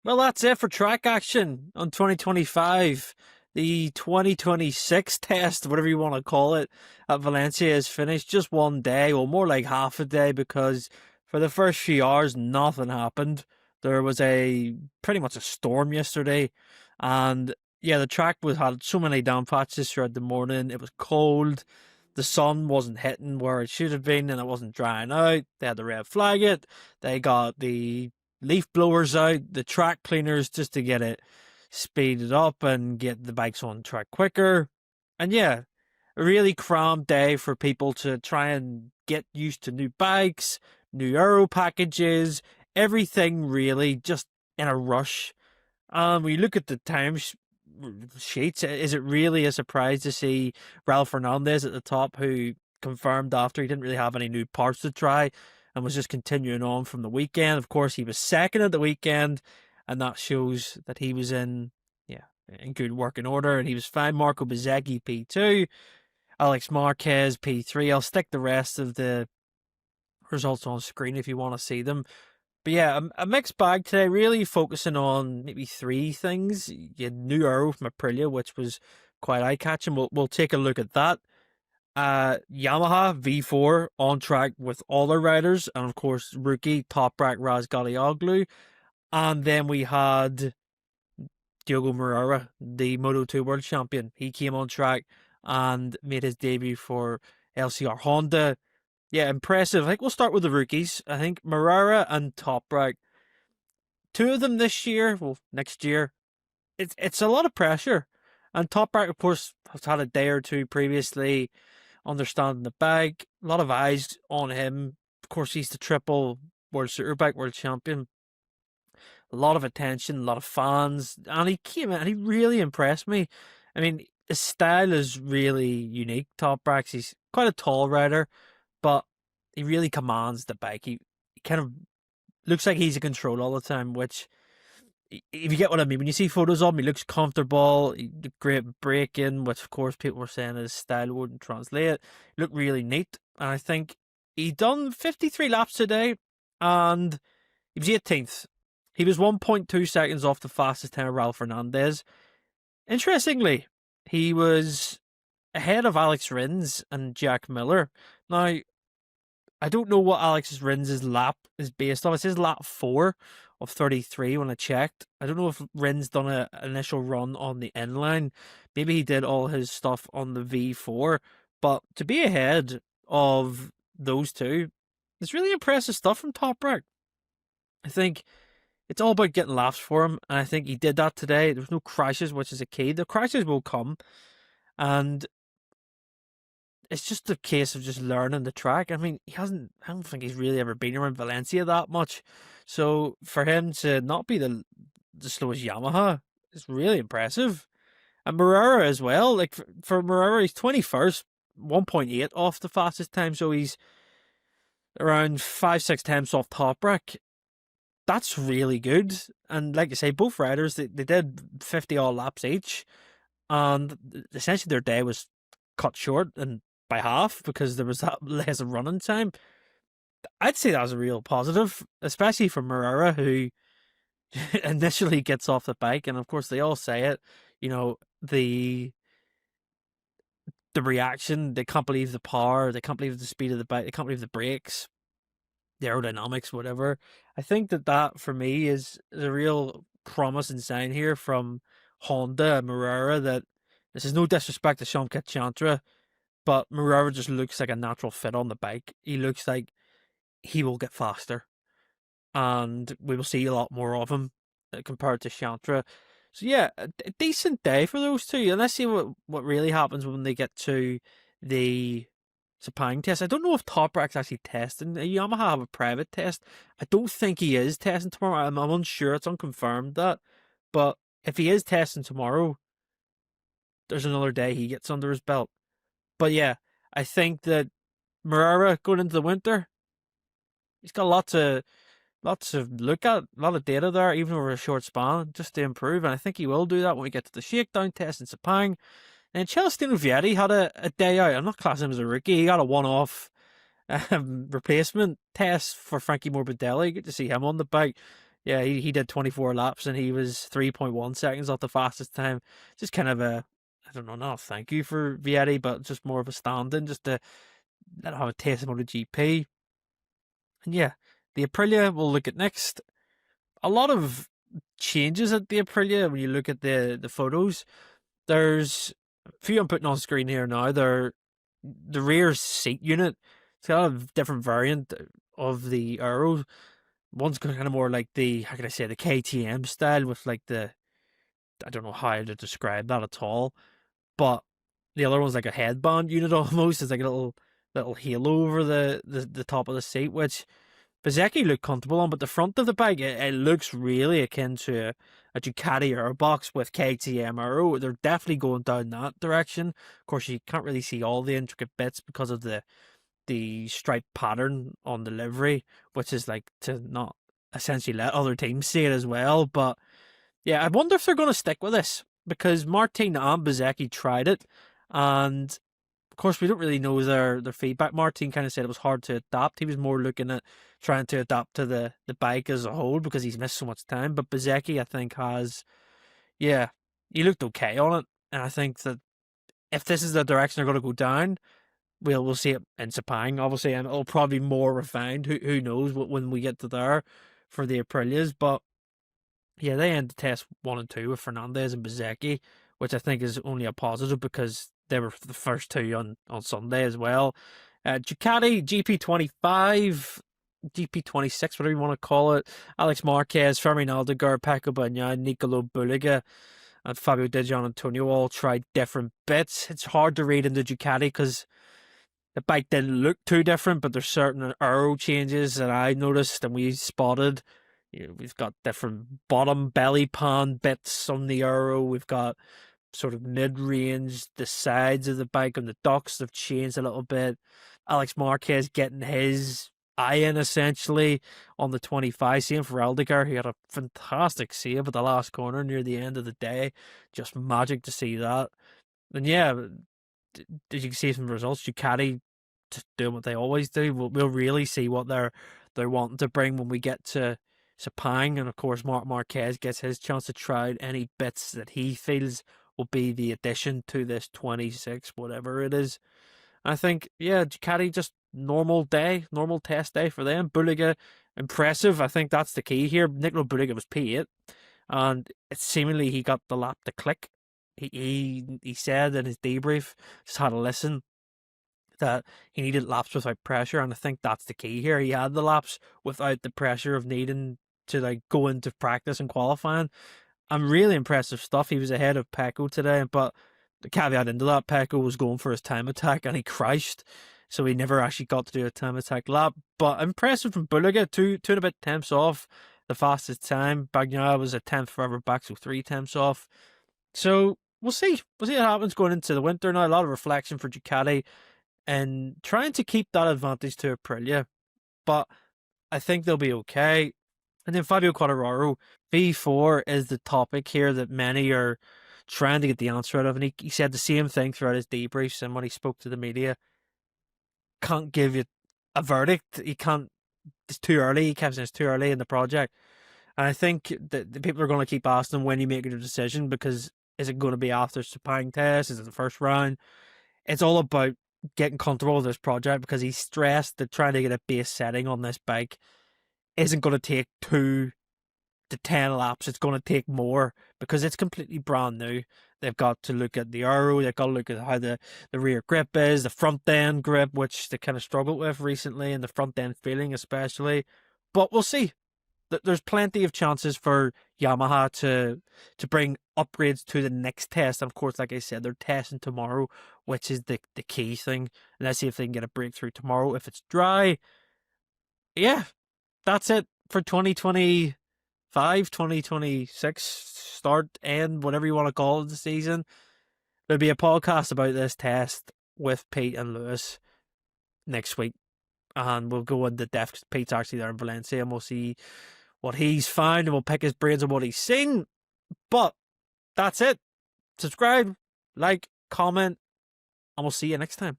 Well, that's it for track action on 2025. The 2026 test, whatever you want to call it, at Valencia is finished. Just one day, or more like half a day, because for the first few hours, nothing happened. There was a pretty much a storm yesterday, and yeah, the track was had so many down patches throughout the morning. It was cold. The sun wasn't hitting where it should have been, and it wasn't drying out. They had to red flag it. They got the leaf blowers out, the track cleaners, just to get it speeded up and get the bikes on track quicker. And yeah, a really cramped day for people to try and get used to new bikes, new Aero packages, everything really just in a rush. When you look at the sheets, is it really a surprise to see Raul Fernandez at the top, who confirmed after he didn't really have any new parts to try and was just continuing on from the weekend? Of course, he was second at the weekend, and that shows that he was in good working order, and he was fine. Marco Bezzecchi P2, Alex Marquez P3. I'll stick the rest of the results on screen if you want to see them. But yeah, a mixed bag today, really focusing on maybe three things. You had new Aero from Aprilia, which was quite eye-catching. We'll take a look at that. Yamaha V4 on track with all their riders, and of course, rookie Toprak Razgatlioglu. And then we had Diogo Moreira, the Moto2 World Champion. He came on track and made his debut for LCR Honda. Yeah, impressive. I think we'll start with the rookies. I think Moreira and Toprak, two of them this year, well, next year, it's a lot of pressure. And Toprak, of course, has had a day or two previously understanding the bike. A lot of eyes on him. Of course, he's the triple World Superbike World Champion. A lot of attention, a lot of fans. And he came in and he really impressed me. I mean, his style is really unique. Toprak's, he's quite a tall rider, but he really commands the bike. He kind of looks like he's in control all the time, which, if you get what I mean, when you see photos of him, he looks comfortable, great braking, which of course people were saying his style wouldn't translate. He looked really neat, and I think he done 53 laps today, and he was 18th. He was 1.2 seconds off the fastest time of Raul Fernandez. Interestingly, he was ahead of Alex Rins and Jack Miller. Now, I don't know what Alex Rins' lap is based on. It says lap 4 of 33 when I checked. I don't know if Rins done an initial run on the inline. Maybe he did all his stuff on the V4. But to be ahead of those two, it's really impressive stuff from Toprak. I think it's all about getting laps for him, and I think he did that today. There was no crashes, which is a key. The crashes will come, and it's just a case of just learning the track. I mean, he hasn't. I don't think he's really ever been around Valencia that much. So for him to not be the slowest Yamaha is really impressive. And Moreira as well. Like for Moreira, he's 21st, 1.8 off the fastest time. So he's around 5-6 tenths off Toprak. That's really good. And like I say, both riders they did 50 all laps each, and essentially their day was cut short and by half because there was that less running time. I'd say that was a real positive, especially for Moreira, who initially gets off the bike, and of course they all say it. You know, the reaction, they can't believe the power, they can't believe the speed of the bike, they can't believe the brakes, the aerodynamics, whatever. I think that for me is a real promising sign here from Honda and Moreira that this is no disrespect to Shamkat Chantra, but Moreira just looks like a natural fit on the bike. He looks like he will get faster, and we will see a lot more of him compared to Chantra. So yeah, a decent day for those two. And let's see what really happens when they get to the Sepang test. I don't know if Toprak's actually testing. Yamaha have a private test. I don't think he is testing tomorrow. I'm unsure. It's unconfirmed that. But if he is testing tomorrow, there's another day he gets under his belt. But yeah, I think that Moreira going into the winter, he's got lots to look at, a lot of data there, even over a short span, just to improve. And I think he will do that when we get to the shakedown test in Sepang. And Celestino Vietti had a day out. I'm not classing him as a rookie. He got a one-off replacement test for Frankie Morbidelli. Good to see him on the bike. Yeah, he did 24 laps and he was 3.1 seconds off the fastest time. Just kind of a, I don't know, not a thank you for Vietti, but just more of a stand-in, just to let him have a taste of MotoGP. And yeah, the Aprilia we'll look at next. A lot of changes at the Aprilia when you look at the photos. There's a few I'm putting on screen here now. The rear seat unit. It's got a different variant of the Aero. One's kind of more like the, how can I say, the KTM style with like the, I don't know how to describe that at all, but the other one's like a headband unit almost. It's like a little halo over the top of the seat, which Bezzecchi looked comfortable on, but the front of the bike, it looks really akin to a Ducati Aerobox with KTM Aero. They're definitely going down that direction. Of course, you can't really see all the intricate bits because of the stripe pattern on the livery, which is like to not essentially let other teams see it as well. But yeah, I wonder if they're going to stick with this because Martin and Bezzecchi tried it, and of course we don't really know their feedback. Martin kind of said it was hard to adapt. He was more looking at trying to adapt to the bike as a whole because he's missed so much time. But Bezzecchi, I think, has, yeah, he looked okay on it, and I think that if this is the direction they're going to go down, we'll see it in Sepang, obviously, and it'll probably be more refined. Who knows what when we get to there for the Aprilias, but yeah, they end the test 1 and 2 with Fernandez and Bezzecchi, which I think is only a positive because they were the first two on Sunday as well. Ducati GP25, GP26, whatever you want to call it. Alex Marquez, Fermin Aldeguer, Pecco Bagnaia, Nicolo Bulliga, and Fabio Di Giannantonio all tried different bits. It's hard to read into Ducati because the bike didn't look too different, but there's certain aero changes that I noticed and we spotted. We've got different bottom belly pan bits on the Aero. We've got sort of mid-range, the sides of the bike and the ducts have changed a little bit. Alex Marquez getting his eye in essentially on the 25. Same for Aldeguer. He had a fantastic save at the last corner near the end of the day. Just magic to see that. And yeah, did you see some results? Ducati just doing what they always do. We'll really see what they're wanting to bring when we get to Sepang, and of course Marc Marquez gets his chance to try out any bits that he feels will be the addition to this 26, whatever it is. I think, yeah, Ducati just normal test day for them. Bulliga, impressive. I think that's the key here. Nicolo Bulliga was P8, and it seemingly he got the lap to click. He said in his debrief, just had a listen, that he needed laps without pressure, and I think that's the key here. He had the laps without the pressure of needing to like go into practice and qualifying. And really impressive stuff. He was ahead of Pecco today, but the caveat into that, Pecco was going for his time attack and he crashed, so he never actually got to do a time attack lap. But impressive from Bulliga, two and a bit temps off the fastest time. Bagnaia was a tenth further back, so 3 temps off. So we'll see. We'll see what happens going into the winter now. A lot of reflection for Ducati and trying to keep that advantage to Aprilia, but I think they'll be okay. And then Fabio Quartararo, V4 is the topic here that many are trying to get the answer out of, and he said the same thing throughout his debriefs and when he spoke to the media. Can't give you a verdict. He can't. It's too early. He kept saying it's too early in the project, and I think that the people are going to keep asking when you make a decision, because is it going to be after Sepang test? Is it the first round? It's all about getting comfortable with this project, because he stressed that trying to get a base setting on this bike isn't going to take 2 to 10 laps. It's going to take more because it's completely brand new. They've got to look at the Aero, they've got to look at how the rear grip is, the front end grip, which they kind of struggled with recently, and the front end feeling especially. But we'll see. There's plenty of chances for Yamaha to bring upgrades to the next test. And of course, like I said, they're testing tomorrow, which is the key thing. And let's see if they can get a breakthrough tomorrow. If it's dry, yeah, that's it for 2025, 2026, start, end, whatever you want to call it, the season. There'll be a podcast about this test with Pete and Lewis next week, and we'll go into depth. Pete's actually there in Valencia, and we'll see what he's found, and we'll pick his brains on what he's seen. But that's it. Subscribe, like, comment, and we'll see you next time.